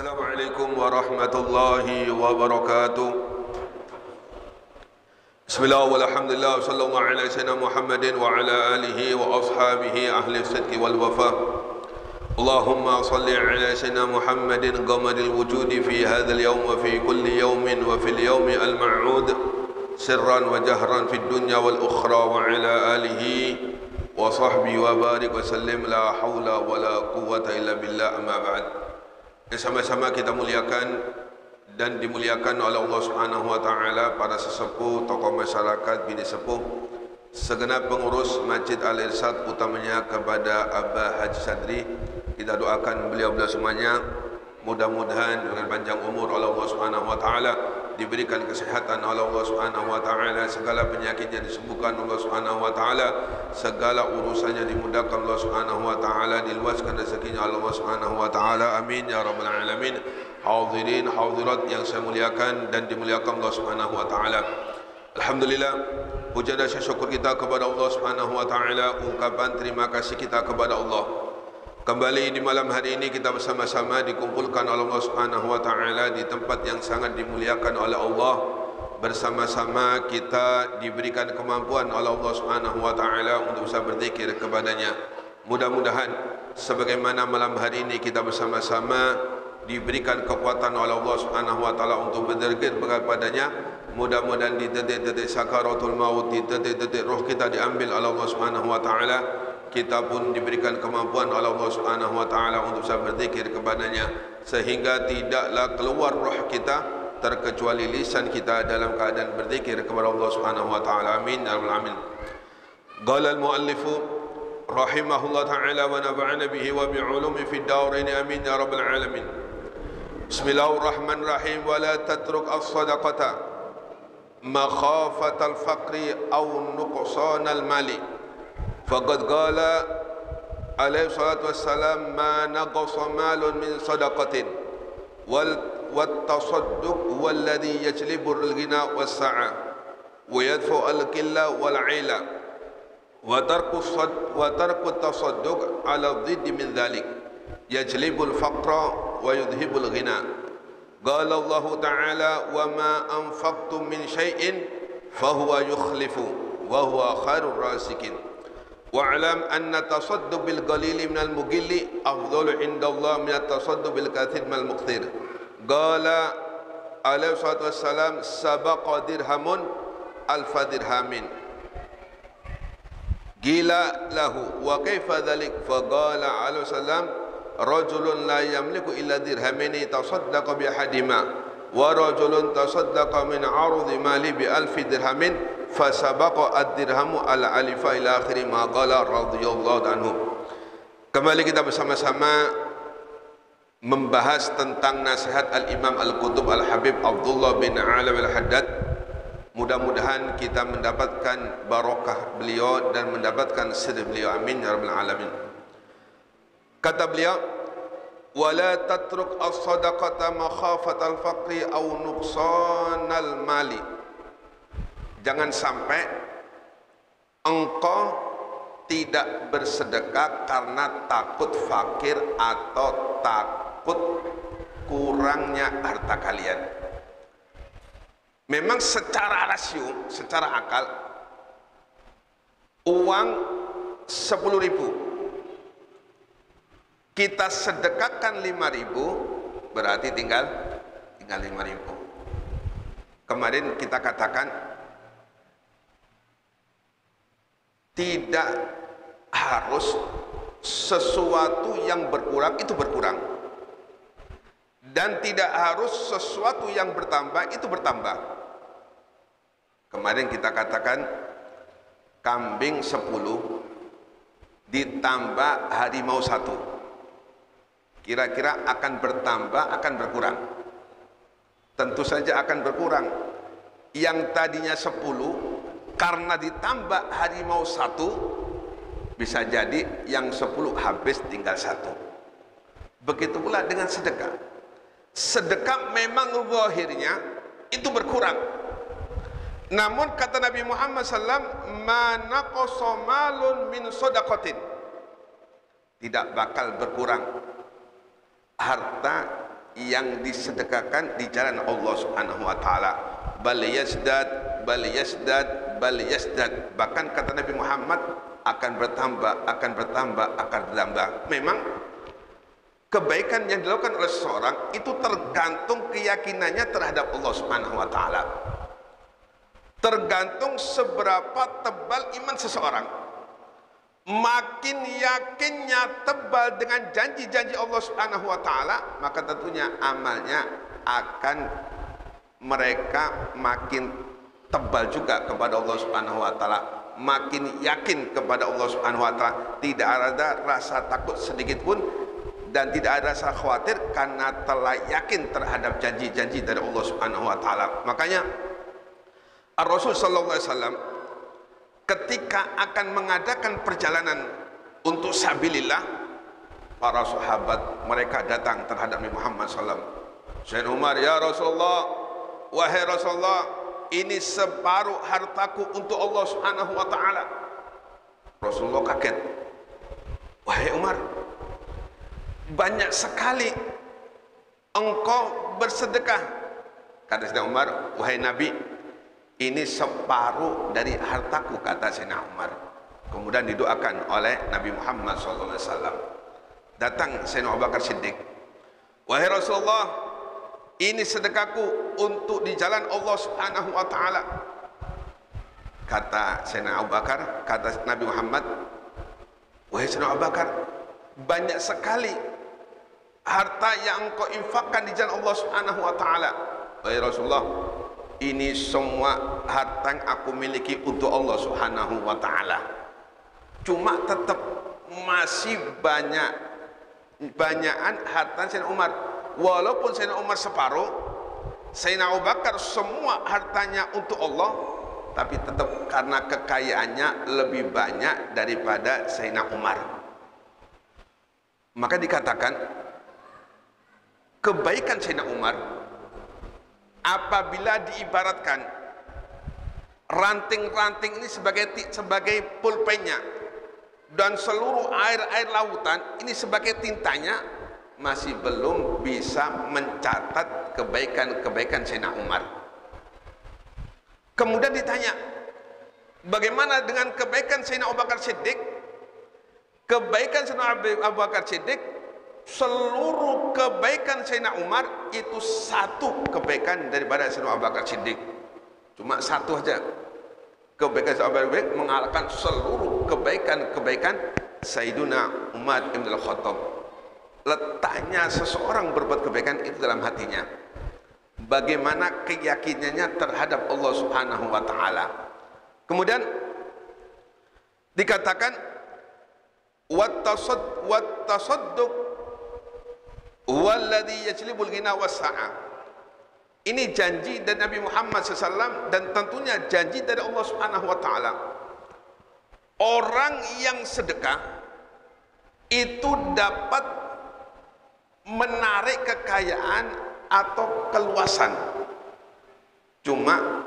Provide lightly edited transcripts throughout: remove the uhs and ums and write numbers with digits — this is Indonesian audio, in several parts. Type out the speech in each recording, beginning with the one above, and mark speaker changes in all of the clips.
Speaker 1: Assalamualaikum warahmatullahi wabarakatuh. Bismillah walhamdulillah sallallahu ala sayyidina Muhammadin wa ala alihi wa ashabihi ahli sidqi wal wafa. Allahumma salli ala sayyidina Muhammadin qamadil wujudi fi hadzal yawm wa fi kulli yawmin wa fil yawmi al ma'ud sirran wa jahran fid dunya wal ukhra wa ala alihi wa sahbihi wa barik wa sallim la haula wa la quwwata illa billah amma ba'd. Sama-sama kita muliakan dan dimuliakan oleh Allah Subhanahu wa taala para sesepuh, tokoh masyarakat, bini sepuh, segenap pengurus Masjid Al-Irsyad, utamanya kepada Abah Haji Sadri. Kita doakan beliau-beliau semuanya mudah-mudahan dengan panjang umur oleh Allah Subhanahu wa taala, diberikan kesehatan oleh Allah Subhanahu wa taala, segala penyakitnya disembuhkan Allah Subhanahu wa taala, segala urusannya dimudahkan Allah Subhanahu wa taala, diluaskan rezekinya Allah Subhanahu wa taala. Amin ya rabbal alamin. Hadirin hadirat yang saya muliakan dan dimuliakan Allah Subhanahu wa taala. Alhamdulillah, puja dan syukur kita kepada Allah Subhanahu wa taala, ungkapan terima kasih kita kepada Allah. Kembali di malam hari ini kita bersama-sama dikumpulkan oleh Allah Subhanahu wa taala di tempat yang sangat dimuliakan oleh Allah. Bersama-sama kita diberikan kemampuan oleh Allah Subhanahu wa taala untuk bisa berzikir kepadanya. Mudah-mudahan sebagaimana malam hari ini kita bersama-sama diberikan kekuatan oleh Allah Subhanahu wa taala untuk berzikir kepadanya. Mudah-mudahan di detik-detik sakaratul maut, di detik-detik roh kita diambil oleh Allah Subhanahu wa taala, kita pun diberikan kemampuan oleh Allah Subhanahu wa taala untuk bisa berzikir kepadanya, sehingga tidaklah keluar roh kita terkecuali lisan kita dalam keadaan berzikir kepada Allah Subhanahu wa taala. Amin ya rabbal alamin. Qala al-muallif rahimahullah taala wa nafa'ana bihi wa bi 'ulumi fid darain. Amin ya rabbal alamin. Bismillahirrahmanirrahim. Wa la tatruk as-sadaqata makhafatal faqri aw nuqsanal mali. Faqad qala alaihi salatu wassalam ma naqasa malun min sadaqatin wat tasadduq walladhi yajlibu al-ghina was-sa'a wa yadfu al-qilla wal-'ila wa tarku tasadduq ala dhidd min dhalik yajlibu al-faqra wa yudhibu al-ghina. Qala Allah ta'ala wa ma anfaqtum min shay'in fahuwa yukhlifu wa huwa khairur rasikin. Wa'lam anna tasadduq bil qalili minal mughilli afdalu indallah min at-tasadduq bil katsir minal muqtir. Qala alaihi salatu wassalam sabaqa dirhamun alfa dirhamin. Qila lahu wa kaifa dhalik? Faqala alaihi salam rajulun la yamliku illa dirhamaini tasaddaqa bi ahadima wa rajulun tasaddaqa min 'arudi mali bi alfi dirhamin fasabaqa ad-dirhamu al-alifa ila akhiri ma qala radhiyallahu anhu. Kembali kita bersama-sama membahas tentang nasihat al-Imam Al-Qutub Al-Habib Abdullah bin Alawi Al-Haddad. Mudah-mudahan kita mendapatkan barokah beliau dan mendapatkan sirr beliau. Amin ya rabbal alamin. Kata beliau, wala tatruk as-sadaqata makhafatal faqri aw nuqsanal mali. Jangan sampai engkau tidak bersedekah karena takut fakir atau takut kurangnya harta kalian. Memang secara rasio, secara akal, uang 10.000 kita sedekahkan 5.000, berarti tinggal 5.000. Kemarin kita katakan tidak harus sesuatu yang berkurang itu berkurang, dan tidak harus sesuatu yang bertambah itu bertambah. Kemarin kita katakan kambing 10 ditambah harimau 1 kira-kira akan bertambah, akan berkurang? Tentu saja akan berkurang. Yang tadinya 10 karena ditambah harimau 1, bisa jadi yang 10 habis tinggal 1. Begitu pula dengan sedekah. Sedekah memang zahirnya itu berkurang, namun kata Nabi Muhammad SAW, ma naqasa malun min shadaqatin, tidak bakal berkurang harta yang disedekahkan di jalan Allah Subhanahu wa taala. Bal yasdad, bal yasdad, bal yasdad. Bahkan kata Nabi Muhammad, akan bertambah, akan bertambah, akan bertambah. Memang kebaikan yang dilakukan oleh seseorang itu tergantung keyakinannya terhadap Allah Subhanahu wa taala. Tergantung seberapa tebal iman seseorang. Makin yakinnya tebal dengan janji-janji Allah Subhanahu wa taala, maka tentunya amalnya akan mereka makin tebal juga kepada Allah Subhanahu wa taala, makin yakin kepada Allah Subhanahu wa taala, tidak ada rasa takut sedikit pun dan tidak ada rasa khawatir karena telah yakin terhadap janji-janji dari Allah Subhanahu wa taala. Makanya Rasul sallallahu alaihi wasallam ketika akan mengadakan perjalanan untuk sabilillah, para sahabat mereka datang terhadap Nabi Muhammad SAW. Sayyidina Umar, ya Rasulullah, wahai Rasulullah, ini separuh hartaku untuk Allah Subhanahu wa taala. Rasulullah kaget. Wahai Umar, banyak sekali engkau bersedekah. Kata Sayyidina Umar, wahai Nabi, ini separuh dari hartaku, kata Sayyidina Umar. Kemudian didoakan oleh Nabi Muhammad SAW. Datang Sayyidina Abu Bakar Siddiq, wahai Rasulullah, ini sedekahku untuk di jalan Allah Subhanahu wa taala. Kata Sayyidina Abu Bakar, kata Nabi Muhammad, wahai Sayyidina Abu Bakar, banyak sekali harta yang engkau infakkan di jalan Allah Subhanahu wa taala. Wahai Rasulullah, ini semua harta yang aku miliki untuk Allah Subhanahu wa taala. Cuma tetap masih banyakan harta Sayyidina Umar. Walaupun Sayyidina Umar separuh, Sayyidina Abu Bakar semua hartanya untuk Allah, tapi tetap karena kekayaannya lebih banyak daripada Sayyidina Umar. Maka dikatakan kebaikan Sayyidina Umar apabila diibaratkan ranting-ranting ini sebagai pulpennya dan seluruh air lautan ini sebagai tintanya, masih belum bisa mencatat kebaikan-kebaikan Sayyidina Umar. Kemudian ditanya, bagaimana dengan kebaikan Sayyidina Abu Bakar Siddiq? Kebaikan Sayyidina Abu Bakar Siddiq, seluruh kebaikan Sayyidina Umar itu satu kebaikan daripada Sayyidina Abu Bakar Siddiq. Cuma satu saja kebaikan Sayyidina Abu Bakar Siddiq mengalahkan seluruh kebaikan-kebaikan Sayyidina Umar Ibn Al-Khattab. Letaknya seseorang berbuat kebaikan itu dalam hatinya, bagaimana keyakinannya terhadap Allah Subhanahu wa taala. Kemudian dikatakan wattasadduq walladhi yajlibul ghina was-sa'a. Ini janji dari Nabi Muhammad SAW dan tentunya janji dari Allah Subhanahu wa taala. Orang yang sedekah itu dapat menarik kekayaan atau keluasan. Cuma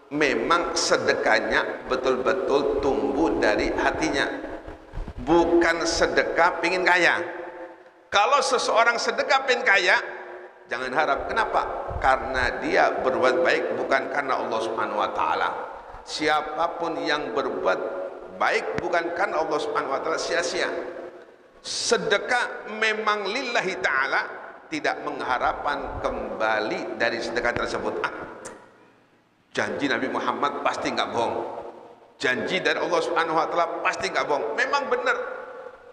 Speaker 1: memang sedekahnya betul-betul tumbuh dari hatinya, bukan sedekah pingin kaya. Kalau seseorang sedekah pingin kaya, jangan harap. Kenapa? Karena dia berbuat baik bukan karena Allah Subhanahu wa taala. Siapapun yang berbuat baik bukan karena Allah Subhanahu wa taala, sia-sia. Sedekah memang lillahi ta'ala, tidak mengharapkan kembali dari sedekah tersebut. Janji Nabi Muhammad pasti nggak bohong, janji dari Allah Subhanahu wa taala pasti nggak bohong. Memang benar.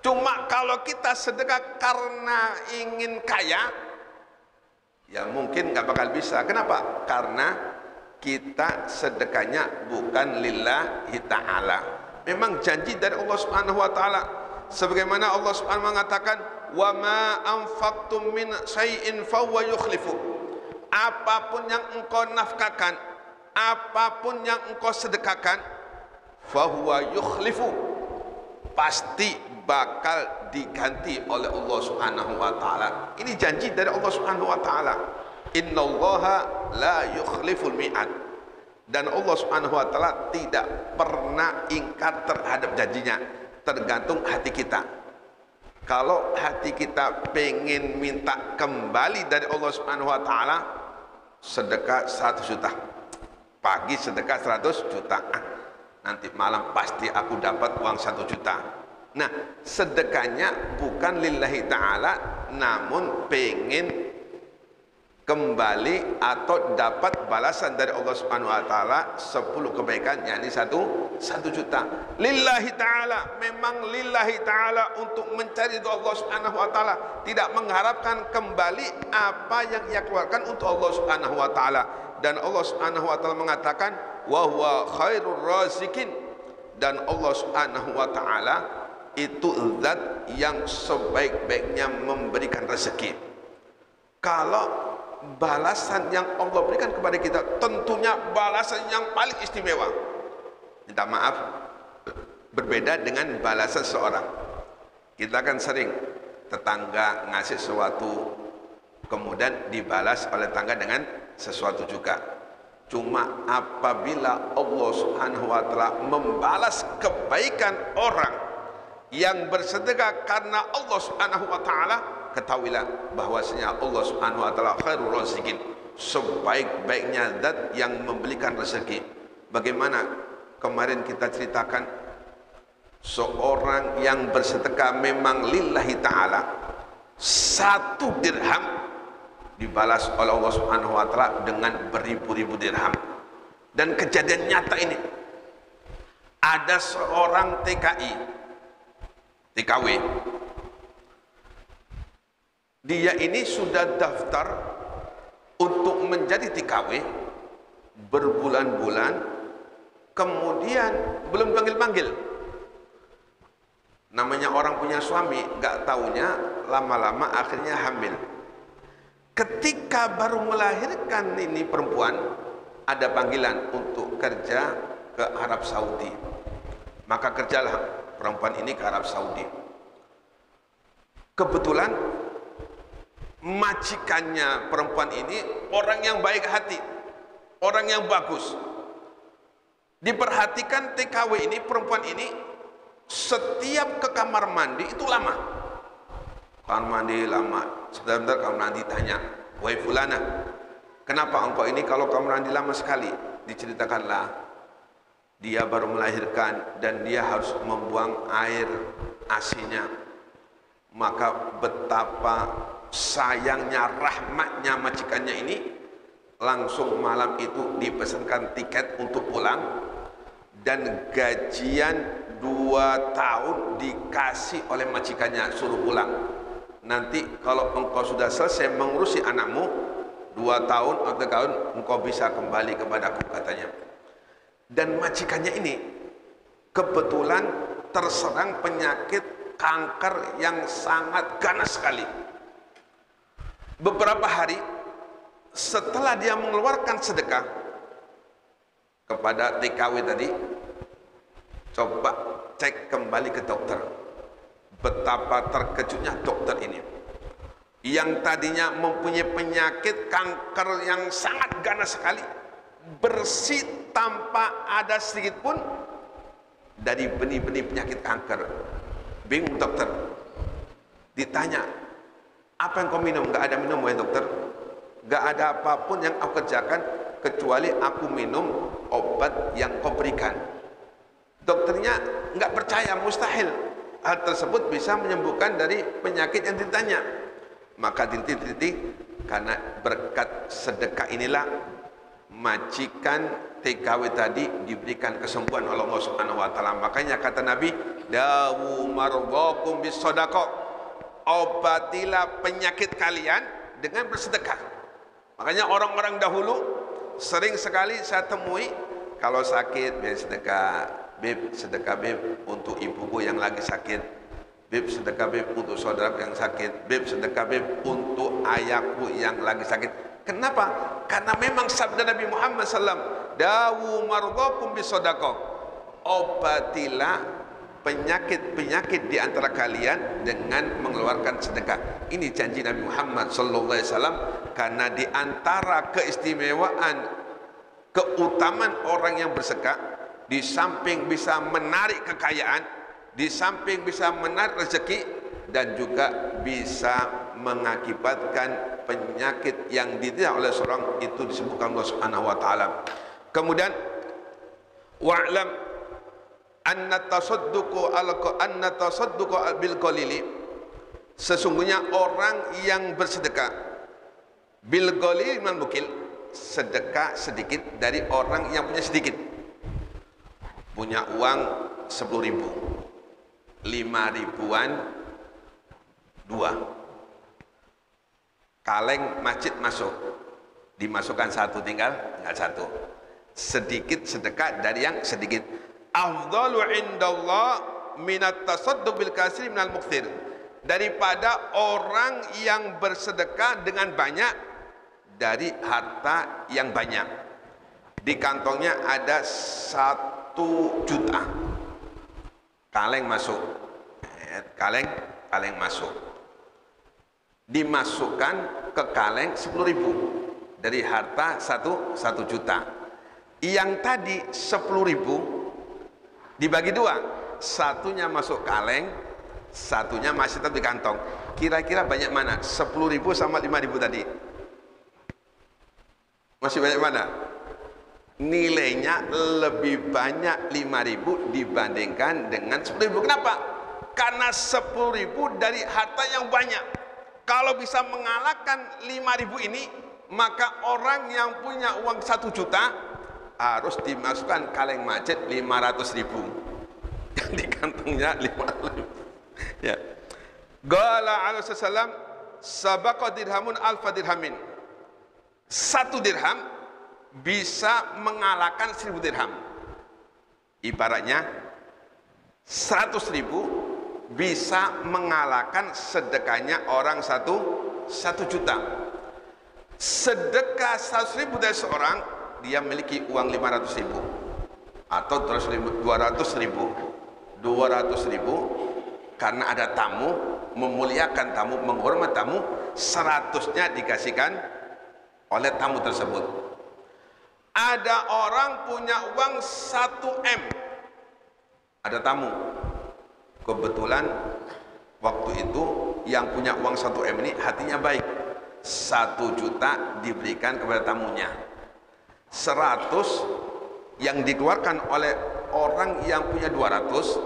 Speaker 1: Cuma kalau kita sedekah karena ingin kaya, ya mungkin nggak bakal bisa. Kenapa? Karena kita sedekahnya bukan lillahi ta'ala. Memang janji dari Allah Subhanahu wa taala. Sebagaimana Allah Subhanahu mengatakan, "Wa ma anfaqtum min syai'in fahuwa yukhlifu." Apapun yang engkau nafkahkan, apapun yang engkau sedekahkan, fahuwa yukhlifu, pasti bakal diganti oleh Allah Subhanahu wa taala. Ini janji dari Allah Subhanahu wa taala. Innallaha la yukhliful mi'ad. Dan Allah Subhanahu wa taala tidak pernah ingkar terhadap janjinya. Tergantung hati kita. Kalau hati kita pengen minta kembali dari Allah Subhanahu wa taala, sedekah 100 juta. Pagi sedekah 100 juta. Nanti malam pasti aku dapat uang 1 juta. Nah, sedekahnya bukan lillahi ta'ala, namun pengen kembali atau dapat balasan dari Allah Subhanahu wa taala 10 kebaikan, yakni 1 juta. Lillahi ta'ala, memang lillahi ta'ala, untuk mencari ridha Allah Subhanahu wa taala, tidak mengharapkan kembali apa yang ia keluarkan untuk Allah Subhanahu wa taala. Dan Allah Subhanahu wa taala mengatakan wa huwa khairur razikin, dan Allah Subhanahu wa taala itu zat yang sebaik-baiknya memberikan rezeki. Kalau balasan yang Allah berikan kepada kita tentunya balasan yang paling istimewa. Minta maaf, berbeda dengan balasan seorang. Kita kan sering tetangga ngasih sesuatu, kemudian dibalas oleh tetangga dengan sesuatu juga. Cuma apabila Allah Subhanahu wa taala membalas kebaikan orang yang bersedekah karena Allah Subhanahu wa taala, ketahuilah bahwasanya Allah Subhanahu wa taala khairur razikin, sebaik-baiknya zat yang memberikan rezeki. Bagaimana kemarin kita ceritakan seorang yang bersedekah memang lillahi ta'ala, 1 dirham dibalas oleh Allah Subhanahu wa taala dengan beribu-ribu dirham. Dan kejadian nyata ini, ada seorang TKW, dia ini sudah daftar untuk menjadi TKW berbulan-bulan, kemudian belum panggil-panggil. Namanya orang punya suami, gak taunya lama-lama akhirnya hamil. Ketika baru melahirkan ini perempuan, ada panggilan untuk kerja ke Arab Saudi. Maka kerjalah perempuan ini ke Arab Saudi. Kebetulan majikannya perempuan ini orang yang baik hati, orang yang bagus. Diperhatikan TKW ini, perempuan ini setiap ke kamar mandi itu lama. Kamar mandi lama. Sebentar kamar mandi tanya, "Wahai fulana, kenapa engkau ini kalau kamar mandi lama sekali?" Diceritakanlah dia baru melahirkan dan dia harus membuang air ASI-nya. Maka betapa sayangnya, rahmatnya majikannya ini, langsung malam itu dipesankan tiket untuk pulang, dan gajian 2 tahun dikasih oleh majikannya, suruh pulang. Nanti kalau engkau sudah selesai mengurusi anakmu 2 tahun atau 3 tahun, engkau bisa kembali kepadaku, katanya. Dan majikannya ini kebetulan terserang penyakit kanker yang sangat ganas sekali. Beberapa hari setelah dia mengeluarkan sedekah kepada TKW tadi, coba cek kembali ke dokter. Betapa terkejutnya dokter ini, yang tadinya mempunyai penyakit kanker yang sangat ganas sekali, bersih tanpa ada sedikit pun dari benih-benih penyakit kanker. Bingung dokter. Ditanya, "Apa yang kau minum?" "Gak ada minum, wahai dokter. Gak ada apapun yang aku kerjakan kecuali aku minum obat yang kau berikan." Dokternya nggak percaya, mustahil hal tersebut bisa menyembuhkan dari penyakit yang ditanya. Maka tinti-tinti, karena berkat sedekah inilah majikan TKW tadi diberikan kesembuhan oleh Allah Subhanahu wa taala. Makanya kata Nabi, "Dawu mardhakum bis shadaqah." Obatilah penyakit kalian dengan bersedekah. Makanya orang-orang dahulu sering sekali saya temui, kalau sakit, "Beb sedekah, beb sedekah beb untuk ibuku yang lagi sakit, beb sedekah beb untuk saudara yang sakit, beb sedekah beb untuk ayahku yang lagi sakit." Kenapa? Karena memang sabda Nabi Muhammad SAW, "Dawu mardhakum bisadaqah." Obatilah penyakit-penyakit di antara kalian dengan mengeluarkan sedekah. Ini janji Nabi Muhammad SAW. Karena di antara keistimewaan, keutamaan orang yang bersedekah, di samping bisa menarik kekayaan, di samping bisa menarik rezeki, dan juga bisa mengakibatkan penyakit yang diderita oleh seorang itu disebutkan Allah Subhanahu wa taala. Kemudian wa'lam anna tasadduqu bil qalili, sesungguhnya orang yang bersedekah bil qalili man mukil, sedekah sedikit dari orang yang punya sedikit. Punya uang 10.000, 5.000-an dua, kaleng masjid masuk, dimasukkan satu, tinggal satu. Sedikit sedekah dari yang sedikit. Afdalu indallah minat tasadduq bil kasri minal mukthir, daripada orang yang bersedekah dengan banyak dari harta yang banyak. Di kantongnya ada 1 juta, kaleng masuk, kaleng masuk, dimasukkan ke kaleng 10.000 dari harta 1 juta. Yang tadi 10.000 dibagi dua, satunya masuk kaleng, satunya masih tetap di kantong. Kira-kira banyak mana? 10.000 sama 5.000 tadi? Masih banyak mana? Nilainya lebih banyak 5.000 dibandingkan dengan 10.000. Kenapa? Karena 10.000 dari harta yang banyak. Kalau bisa mengalahkan 5.000 ini, maka orang yang punya uang 1 juta harus dimasukkan kaleng masjid 500.000. Yang di kantongnya 5.000. Ya. Qala alaihi wasallam sabaqa dirhamun alfa dirhamin. 1 dirham bisa mengalahkan 1.000 dirham. Ibaratnya 100.000 bisa mengalahkan sedekahnya orang 1 juta. Sedekah 100.000 dari seorang, dia memiliki uang 500.000 atau 200.000, karena ada tamu, memuliakan tamu, menghormat tamu, 100-nya dikasihkan oleh tamu tersebut. Ada orang punya uang 1 M, ada tamu, kebetulan waktu itu yang punya uang 1 M ini hatinya baik, 1 juta diberikan kepada tamunya, 100 yang dikeluarkan oleh orang yang punya 200,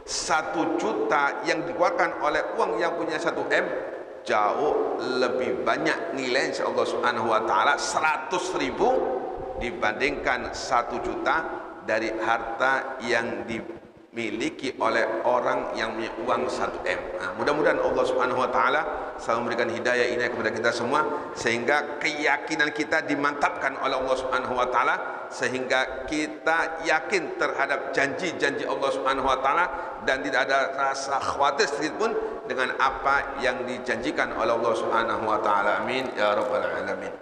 Speaker 1: 1 juta yang dikeluarkan oleh uang yang punya 1 M jauh lebih banyak nilai insya Allah Subhanahu wa ta'ala 100.000 dibandingkan 1 juta dari harta yang dimiliki oleh orang yang punya uang 1 M. Nah, mudah-mudahan Allah Subhanahu wa taala selalu memberikan hidayah ini kepada kita semua, sehingga keyakinan kita dimantapkan oleh Allah Subhanahu wa taala, sehingga kita yakin terhadap janji-janji Allah Subhanahu wa taala dan tidak ada rasa khawatir sedikit pun dengan apa yang dijanjikan oleh Allah Subhanahu wa taala. Amin ya rabbal alamin.